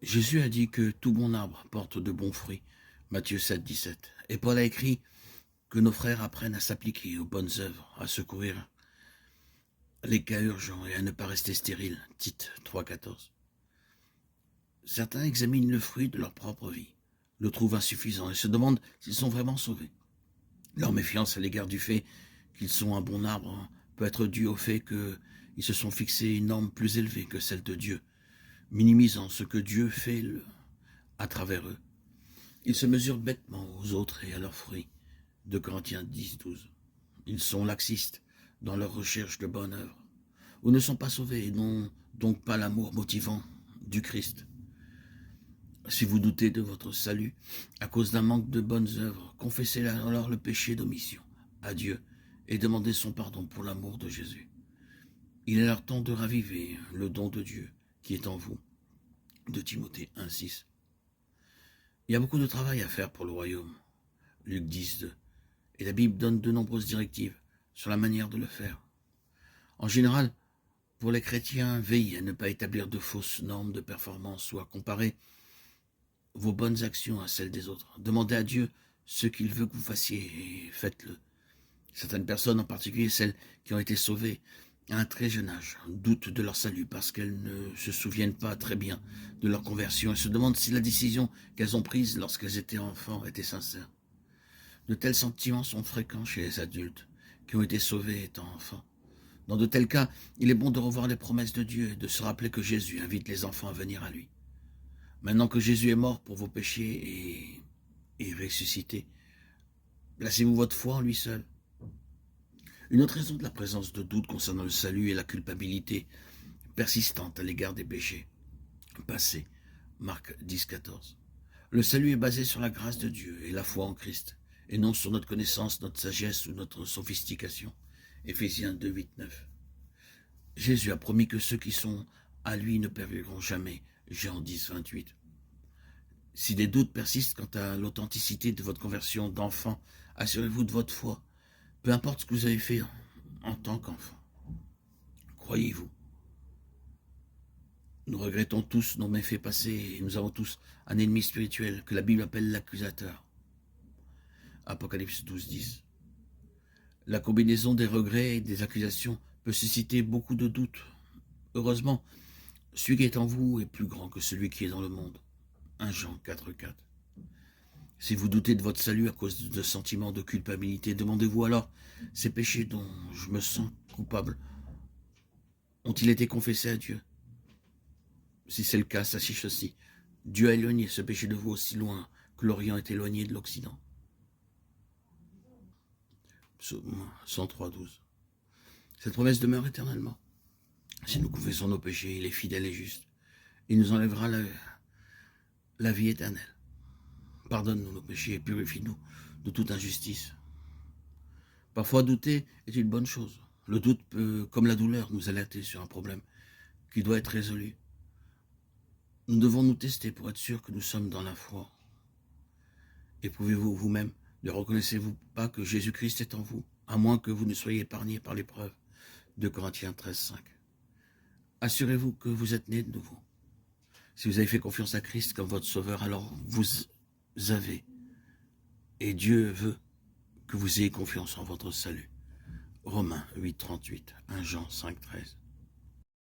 Jésus a dit que tout bon arbre porte de bons fruits, Matthieu 7, 17. Et Paul a écrit que nos frères apprennent à s'appliquer aux bonnes œuvres, à secourir les cas urgents et à ne pas rester stériles, Tite 3, 14. Certains examinent le fruit de leur propre vie, le trouvent insuffisant et se demandent s'ils sont vraiment sauvés. Leur méfiance à l'égard du fait qu'ils sont un bon arbre peut être due au fait qu'ils se sont fixés une norme plus élevée que celle de Dieu, minimisant ce que Dieu fait à travers eux. Ils se mesurent bêtement aux autres et à leurs fruits. 2 Corinthiens 10, 12. Ils sont laxistes dans leur recherche de bonnes œuvres, ou ne sont pas sauvés et n'ont donc pas l'amour motivant du Christ. Si vous doutez de votre salut à cause d'un manque de bonnes œuvres, confessez alors le péché d'omission à Dieu et demandez son pardon pour l'amour de Jésus. Il est leur temps de raviver le don de Dieu qui est en vous. De Timothée 1, 6. Il y a beaucoup de travail à faire pour le royaume. Luc 10, 2. Et la Bible donne de nombreuses directives sur la manière de le faire. En général, pour les chrétiens, veillez à ne pas établir de fausses normes de performance ou à comparer vos bonnes actions à celles des autres. Demandez à Dieu ce qu'il veut que vous fassiez et faites-le. Certaines personnes, en particulier celles qui ont été sauvées à un très jeune âge, doutent de leur salut parce qu'elles ne se souviennent pas très bien de leur conversion et se demandent si la décision qu'elles ont prise lorsqu'elles étaient enfants était sincère. De tels sentiments sont fréquents chez les adultes qui ont été sauvés étant enfants. Dans de tels cas, il est bon de revoir les promesses de Dieu et de se rappeler que Jésus invite les enfants à venir à lui. Maintenant que Jésus est mort pour vos péchés et ressuscité, placez-vous votre foi en lui seul. Une autre raison de la présence de doute concernant le salut est la culpabilité persistante à l'égard des péchés passés. Marc 10, 14. Le salut est basé sur la grâce de Dieu et la foi en Christ, et non sur notre connaissance, notre sagesse ou notre sophistication. Éphésiens 2, 8, 9. Jésus a promis que ceux qui sont à lui ne périront jamais. Jean 10, 28. Si des doutes persistent quant à l'authenticité de votre conversion d'enfant, assurez-vous de votre foi, peu importe ce que vous avez fait en tant qu'enfant. Croyez-vous. Nous regrettons tous nos méfaits passés et nous avons tous un ennemi spirituel que la Bible appelle l'accusateur. Apocalypse 12, 10. La combinaison des regrets et des accusations peut susciter beaucoup de doutes. Heureusement, celui qui est en vous est plus grand que celui qui est dans le monde. 1 Jean 4, 4. Si vous doutez de votre salut à cause de sentiments de culpabilité, demandez-vous alors, ces péchés dont je me sens coupable ont-ils été confessés à Dieu? Si c'est le cas, sachez ceci, Dieu a éloigné ce péché de vous aussi loin que l'Orient est éloigné de l'Occident. Psaume 103, 12. Cette promesse demeure éternellement. Si nous confessons nos péchés, il est fidèle et juste. Il nous enlèvera la vie éternelle. Pardonne-nous nos péchés et purifie-nous de toute injustice. Parfois, douter est une bonne chose. Le doute peut, comme la douleur, nous alerter sur un problème qui doit être résolu. Nous devons nous tester pour être sûrs que nous sommes dans la foi. Éprouvez-vous vous-même, ne reconnaissez-vous pas que Jésus-Christ est en vous, à moins que vous ne soyez épargnés par l'épreuve. 2 Corinthiens 13, 5. Assurez-vous que vous êtes nés de nouveau. Si vous avez fait confiance à Christ comme votre sauveur, alors vous avez, et Dieu veut que vous ayez confiance en votre salut. Romains 8, 38, 1 Jean 5, 13.